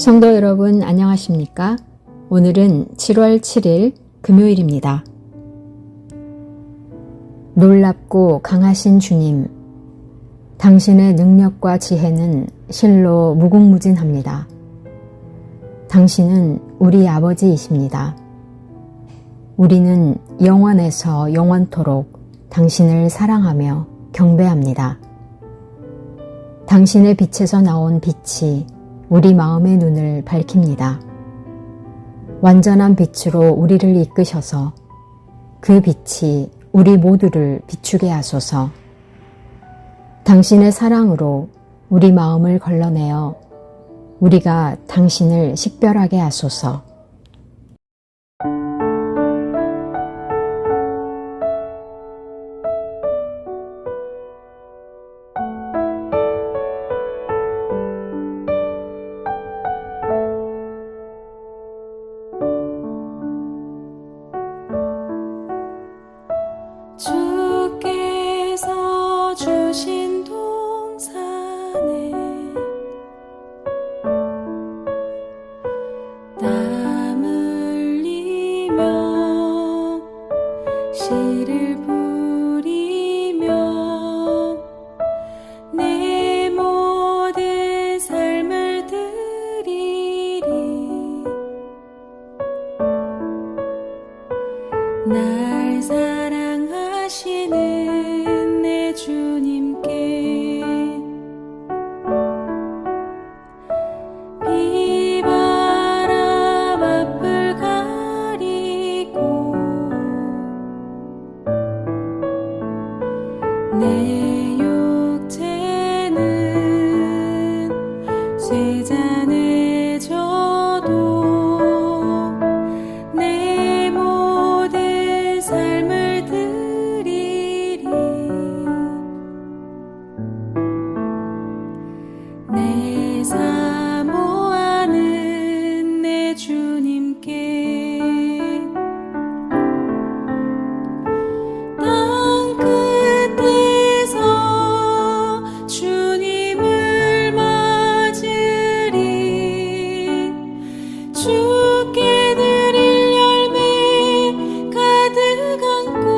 성도 여러분 안녕하십니까? 오늘은 7월 7일 금요일입니다. 놀랍고 강하신 주님, 당신의 능력과 지혜는 실로 무궁무진합니다. 당신은 우리 아버지이십니다. 우리는 영원에서 영원토록 당신을 사랑하며 경배합니다. 당신의 빛에서 나온 빛이 우리 마음의 눈을 밝힙니다. 완전한 빛으로 우리를 이끄셔서 그 빛이 우리 모두를 비추게 하소서. 당신의 사랑으로 우리 마음을 걸러내어 우리가 당신을 식별하게 하소서. 주께서 주신 동산에 땀 흘리며 씨를 뿌리며 내 모든 삶을 드리리. 날 사랑하시는 내 주님께 비바람 앞을 가리고 내 육체는 쇠잔에 져도 내 모든 삶을 드리리. 내 사모하는 내 주님께 땅 끝에서 주님을 맞으리. 주께 드릴 열매 가득 안고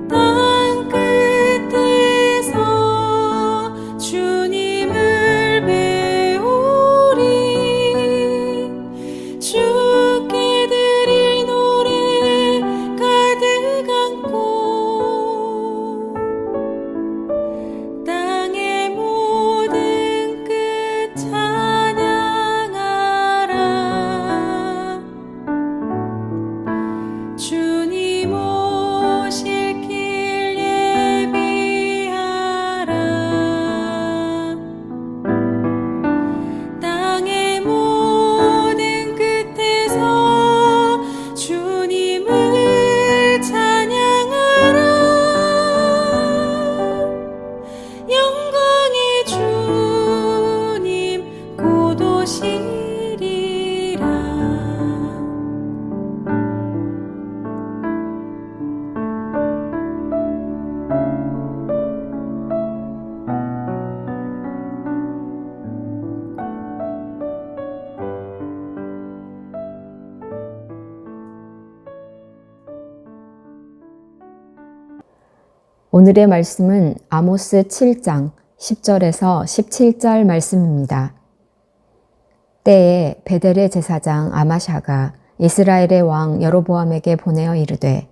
땅 끝에서 주님을 배우리. 주께 드릴 노래 가득 안고 땅의 모든 끝 찬양하라. 주님 오실 길 예비하라. 땅의 모든 끝에서 주님을 찬양하라. 영광의 주님 곧 오시리라. 오늘의 말씀은 아모스 7장 10절에서 17절 말씀입니다. 때에 베델의 제사장 아마샤가 이스라엘의 왕 여로보암에게 보내어 이르되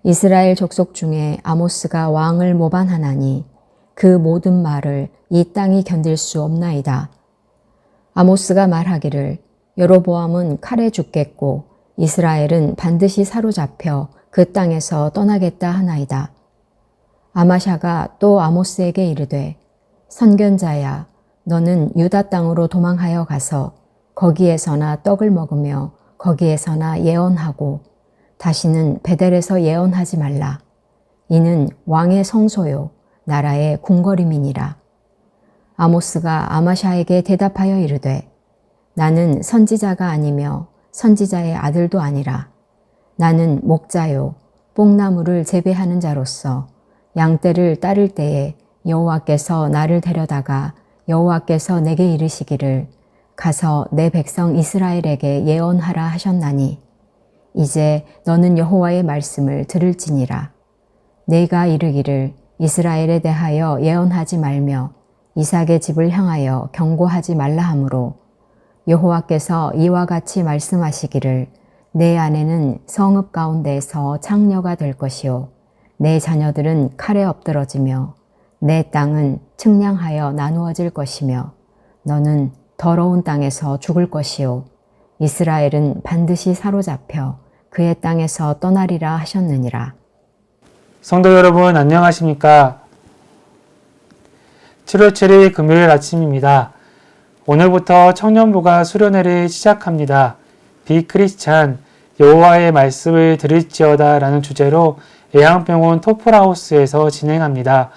이스라엘 족속 중에 아모스가 왕을 모반하나니 그 모든 말을 이 땅이 견딜 수 없나이다. 아모스가 말하기를 여로보암은 칼에 죽겠고 이스라엘은 반드시 사로잡혀 그 땅에서 떠나겠다 하나이다. 아마샤가 또 아모스에게 이르되 선견자야, 너는 유다 땅으로 도망하여 가서 거기에서나 떡을 먹으며 거기에서나 예언하고 다시는 베델에서 예언하지 말라. 이는 왕의 성소요 나라의 궁궐임이니라. 아모스가 아마샤에게 대답하여 이르되 나는 선지자가 아니며 선지자의 아들도 아니라 나는 목자요 뽕나무를 재배하는 자로서 양떼를 따를 때에 여호와께서 나를 데려다가 여호와께서 내게 이르시기를 가서 내 백성 이스라엘에게 예언하라 하셨나니 이제 너는 여호와의 말씀을 들을지니라. 내가 이르기를 이스라엘에 대하여 예언하지 말며 이삭의 집을 향하여 경고하지 말라 하므로 여호와께서 이와 같이 말씀하시기를 내 아내는 성읍 가운데에서 창녀가 될 것이요 내 자녀들은 칼에 엎드러지며 내 땅은 측량하여 나누어질 것이며 너는 더러운 땅에서 죽을 것이요 이스라엘은 반드시 사로잡혀 그의 땅에서 떠나리라 하셨느니라. 성도 여러분 안녕하십니까? 7월 7일 금요일 아침입니다. 오늘부터 청년부가 수련회를 시작합니다. 비크리스찬 여호와의 말씀을 들을지어다 라는 주제로 예양병원 토플하우스에서 진행합니다.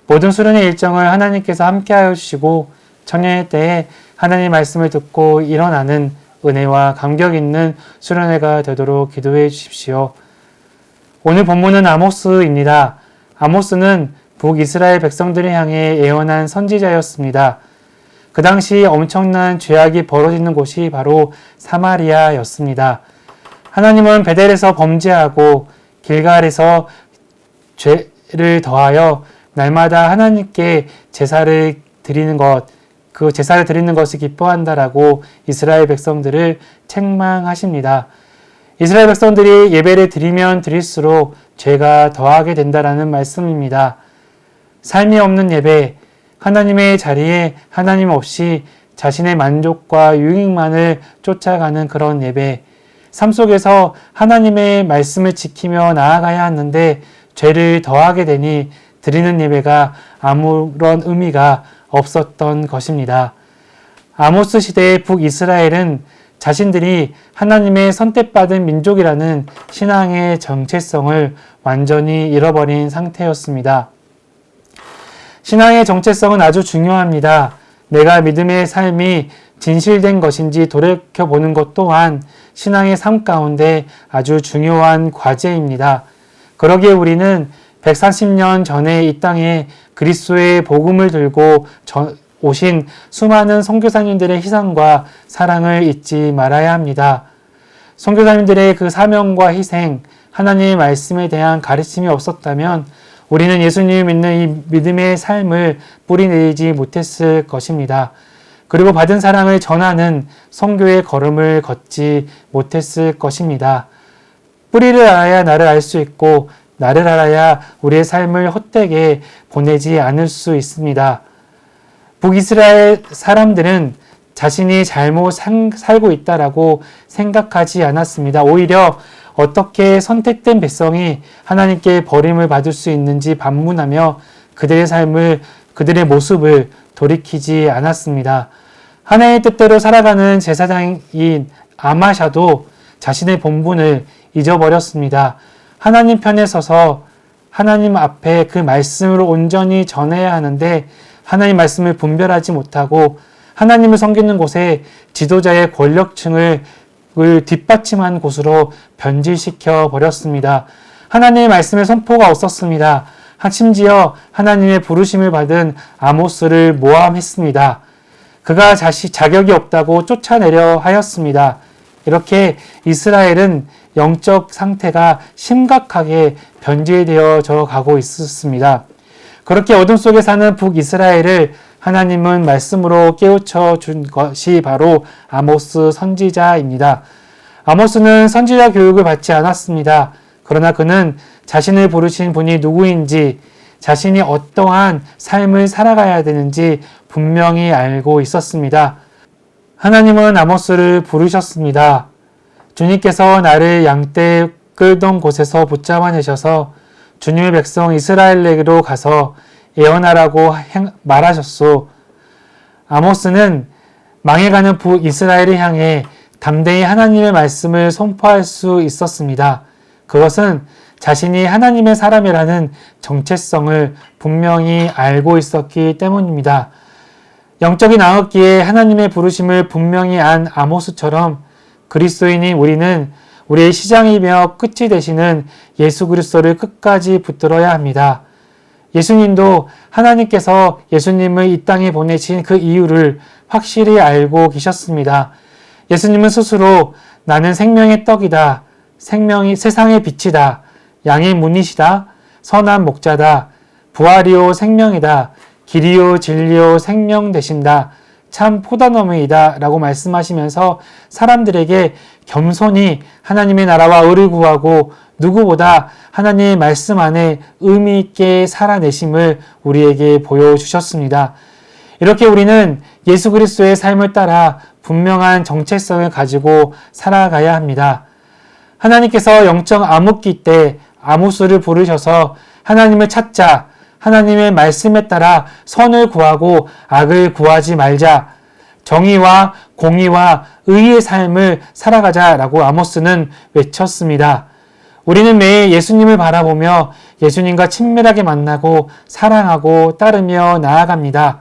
모든 수련회 일정을 하나님께서 함께하여 주시고 청년회 때에 하나님의 말씀을 듣고 일어나는 은혜와 감격 있는 수련회가 되도록 기도해 주십시오. 오늘 본문은 아모스입니다. 아모스는 북이스라엘 백성들을 향해 예언한 선지자였습니다. 그 당시 엄청난 죄악이 벌어지는 곳이 바로 사마리아였습니다. 하나님은 베델에서 범죄하고 길갈에서 죄를 더하여 날마다 하나님께 제사를 드리는 것, 그 제사를 드리는 것을 기뻐한다라고 이스라엘 백성들을 책망하십니다. 이스라엘 백성들이 예배를 드리면 드릴수록 죄가 더하게 된다라는 말씀입니다. 삶이 없는 예배, 하나님의 자리에 하나님 없이 자신의 만족과 유익만을 쫓아가는 그런 예배, 삶 속에서 하나님의 말씀을 지키며 나아가야 하는데 죄를 더하게 되니 드리는 예배가 아무런 의미가 없었던 것입니다. 아모스 시대의 북이스라엘은 자신들이 하나님의 선택받은 민족이라는 신앙의 정체성을 완전히 잃어버린 상태였습니다. 신앙의 정체성은 아주 중요합니다. 내가 믿음의 삶이 진실된 것인지 돌이켜보는 것 또한 신앙의 삶 가운데 아주 중요한 과제입니다. 그러기에 우리는 140년 전에 이 땅에 그리스도의 복음을 들고 오신 수많은 선교사님들의 희생과 사랑을 잊지 말아야 합니다. 선교사님들의 그 사명과 희생, 하나님의 말씀에 대한 가르침이 없었다면 우리는 예수님을 믿는 이 믿음의 삶을 뿌리내리지 못했을 것입니다. 그리고 받은 사랑을 전하는 선교의 걸음을 걷지 못했을 것입니다. 뿌리를 알아야 나를 알 수 있고 나를 알아야 우리의 삶을 헛되게 보내지 않을 수 있습니다. 북이스라엘 사람들은 자신이 잘못 살고 있다라고 생각하지 않았습니다. 오히려 어떻게 선택된 백성이 하나님께 버림을 받을 수 있는지 반문하며 그들의 삶을, 그들의 모습을 돌이키지 않았습니다. 하나님의 뜻대로 살아가는 제사장인 아마샤도 자신의 본분을 잊어버렸습니다. 하나님 편에 서서 하나님 앞에 그 말씀을 온전히 전해야 하는데 하나님 말씀을 분별하지 못하고 하나님을 섬기는 곳에 지도자의 권력층을 뒷받침한 곳으로 변질시켜 버렸습니다. 하나님의 말씀의 선포가 없었습니다. 심지어 하나님의 부르심을 받은 아모스를 모함했습니다. 그가 자격이 없다고 쫓아내려 하였습니다. 이렇게 이스라엘은 영적 상태가 심각하게 변질되어져 가고 있었습니다. 그렇게 어둠 속에 사는 북이스라엘을 하나님은 말씀으로 깨우쳐 준 것이 바로 아모스 선지자입니다. 아모스는 선지자 교육을 받지 않았습니다. 그러나 그는 자신을 부르신 분이 누구인지, 자신이 어떠한 삶을 살아가야 되는지 분명히 알고 있었습니다. 하나님은 아모스를 부르셨습니다. 주님께서 나를 양떼 끌던 곳에서 붙잡아내셔서 주님의 백성 이스라엘에게로 가서 예언하라고 말하셨소. 아모스는 망해가는 북이스라엘을 향해 담대히 하나님의 말씀을 선포할 수 있었습니다. 그것은 자신이 하나님의 사람이라는 정체성을 분명히 알고 있었기 때문입니다. 영적인 아흑기에 하나님의 부르심을 분명히 안 아모스처럼 그리스도인인 우리는 우리의 시작이며 끝이 되시는 예수 그리스도를 끝까지 붙들어야 합니다. 예수님도 하나님께서 예수님을 이 땅에 보내신 그 이유를 확실히 알고 계셨습니다. 예수님은 스스로 나는 생명의 떡이다. 세상의 빛이다. 양의 문이시다. 선한 목자다. 부활이요 생명이다. 길이요 진리요 생명 되신다. 참 포도나무이다 라고 말씀하시면서 사람들에게 겸손히 하나님의 나라와 의를 구하고 누구보다 하나님의 말씀 안에 의미 있게 살아내심을 우리에게 보여주셨습니다. 이렇게 우리는 예수 그리스도의 삶을 따라 분명한 정체성을 가지고 살아가야 합니다. 하나님께서 영적 암흑기 때 아모스를 부르셔서 하나님을 찾자, 하나님의 말씀에 따라 선을 구하고 악을 구하지 말자, 정의와 공의와 의의 삶을 살아가자라고 아모스는 외쳤습니다. 우리는 매일 예수님을 바라보며 예수님과 친밀하게 만나고 사랑하고 따르며 나아갑니다.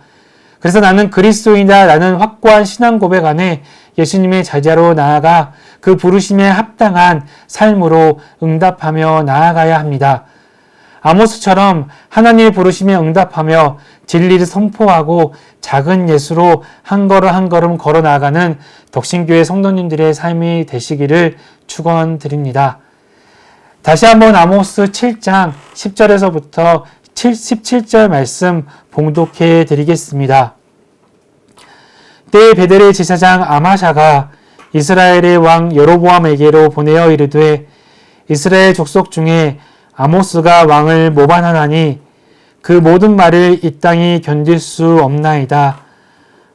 그래서 나는 그리스도인이다 라는 확고한 신앙 고백 안에 예수님의 제자로 나아가 그 부르심에 합당한 삶으로 응답하며 나아가야 합니다. 아모스처럼 하나님의 부르심에 응답하며 진리를 선포하고 작은 예수로 한 걸음 한 걸음 걸어 나아가는 덕신교회 성도님들의 삶이 되시기를 축원드립니다. 다시 한번 아모스 7장 10절에서부터 17절 말씀 봉독해 드리겠습니다. 때에 베델의 제사장 아마샤가 이스라엘의 왕 여로보암에게로 보내어 이르되 이스라엘 족속 중에 아모스가 왕을 모반하나니 그 모든 말을 이 땅이 견딜 수 없나이다.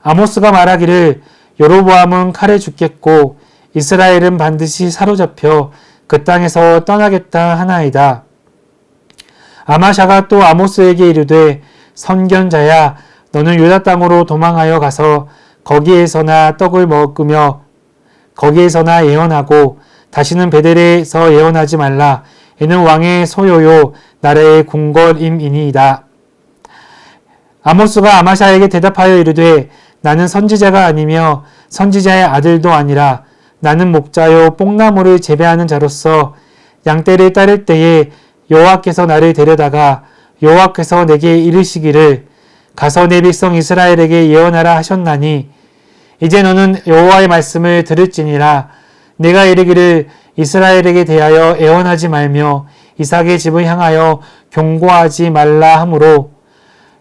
아모스가 말하기를 여로보암은 칼에 죽겠고 이스라엘은 반드시 사로잡혀 그 땅에서 떠나겠다 하나이다. 아마샤가 또 아모스에게 이르되 선견자야 너는 유다 땅으로 도망하여 가서 거기에서나 떡을 먹으며 거기에서나 예언하고 다시는 베델에서 예언하지 말라. 이는 왕의 소요요 나라의 궁궐임이니이다. 아모스가 아마샤에게 대답하여 이르되 나는 선지자가 아니며 선지자의 아들도 아니라 나는 목자요 뽕나무를 재배하는 자로서 양떼를 따를 때에 여호와께서 나를 데려다가 여호와께서 내게 이르시기를 가서 내 백성 이스라엘에게 예언하라 하셨나니 이제 너는 여호와의 말씀을 들을지니라. 내가 이르기를 이스라엘에게 대하여 애원하지 말며 이삭의 집을 향하여 경고하지 말라 하므로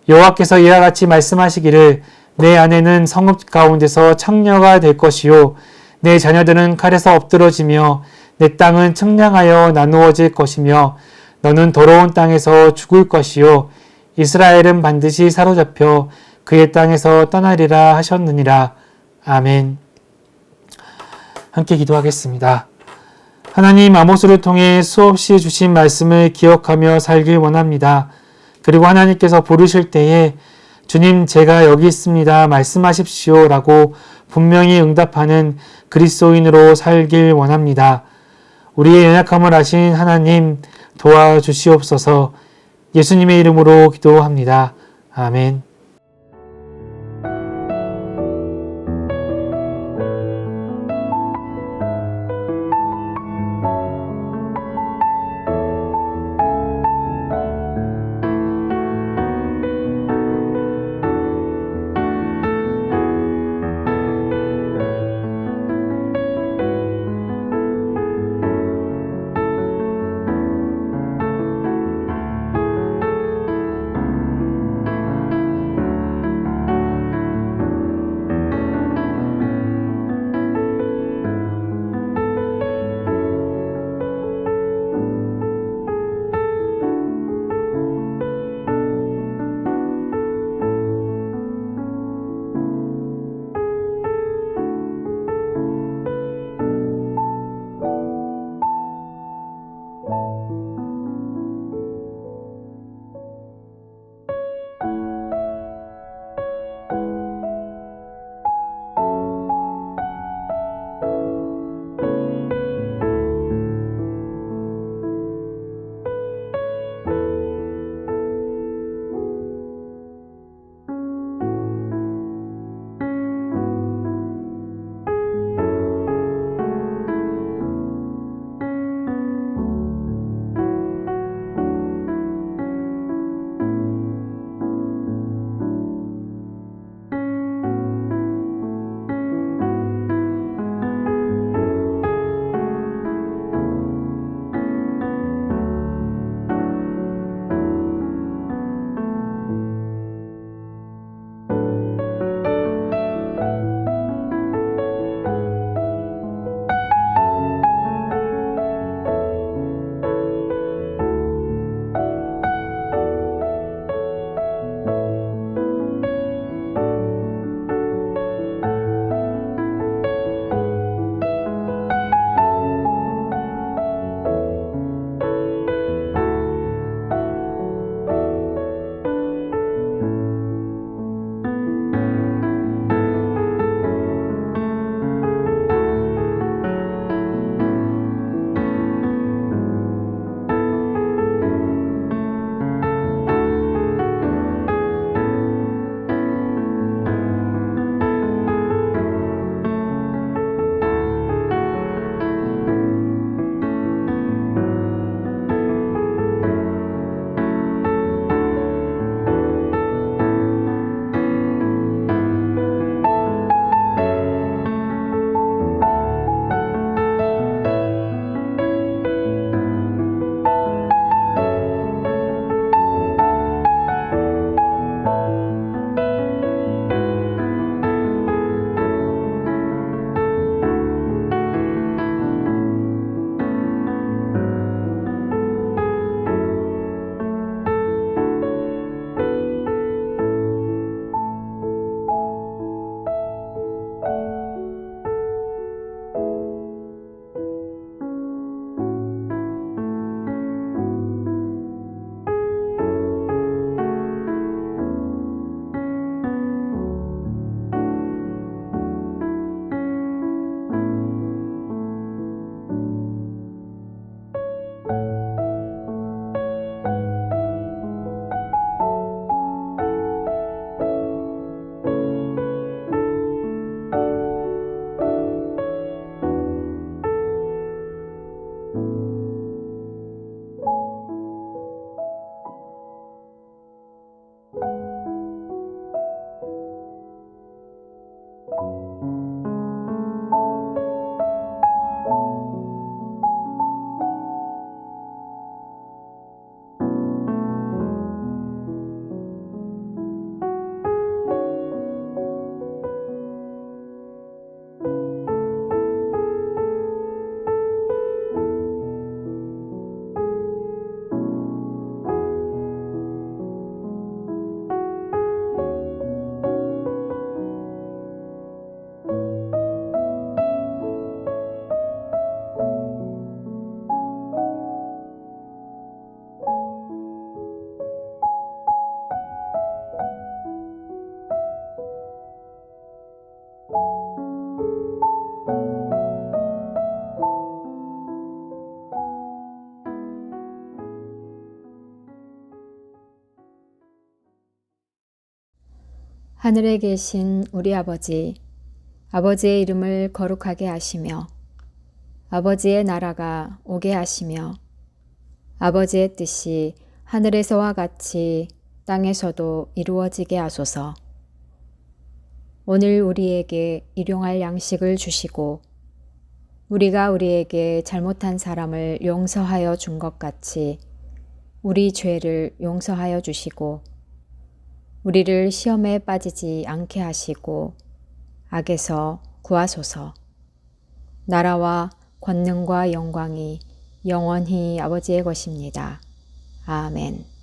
여호와께서 이와 같이 말씀하시기를 내 아내는 성읍 가운데서 창녀가 될 것이요 내 자녀들은 칼에서 엎드러지며 내 땅은 측량하여 나누어질 것이며 너는 더러운 땅에서 죽을 것이요 이스라엘은 반드시 사로잡혀 그의 땅에서 떠나리라 하셨느니라. 아멘. 함께 기도하겠습니다. 하나님, 아모스를 통해 수없이 주신 말씀을 기억하며 살길 원합니다. 그리고 하나님께서 부르실 때에 주님 제가 여기 있습니다 말씀하십시오 라고 분명히 응답하는 그리스도인으로 살길 원합니다. 우리의 연약함을 아신 하나님 도와주시옵소서. 예수님의 이름으로 기도합니다. 아멘. 하늘에 계신 우리 아버지, 아버지의 이름을 거룩하게 하시며 아버지의 나라가 오게 하시며 아버지의 뜻이 하늘에서와 같이 땅에서도 이루어지게 하소서. 오늘 우리에게 일용할 양식을 주시고 우리가 우리에게 잘못한 사람을 용서하여 준 것 같이 우리 죄를 용서하여 주시고 우리를 시험에 빠지지 않게 하시고 악에서 구하소서. 나라와 권능과 영광이 영원히 아버지의 것입니다. 아멘.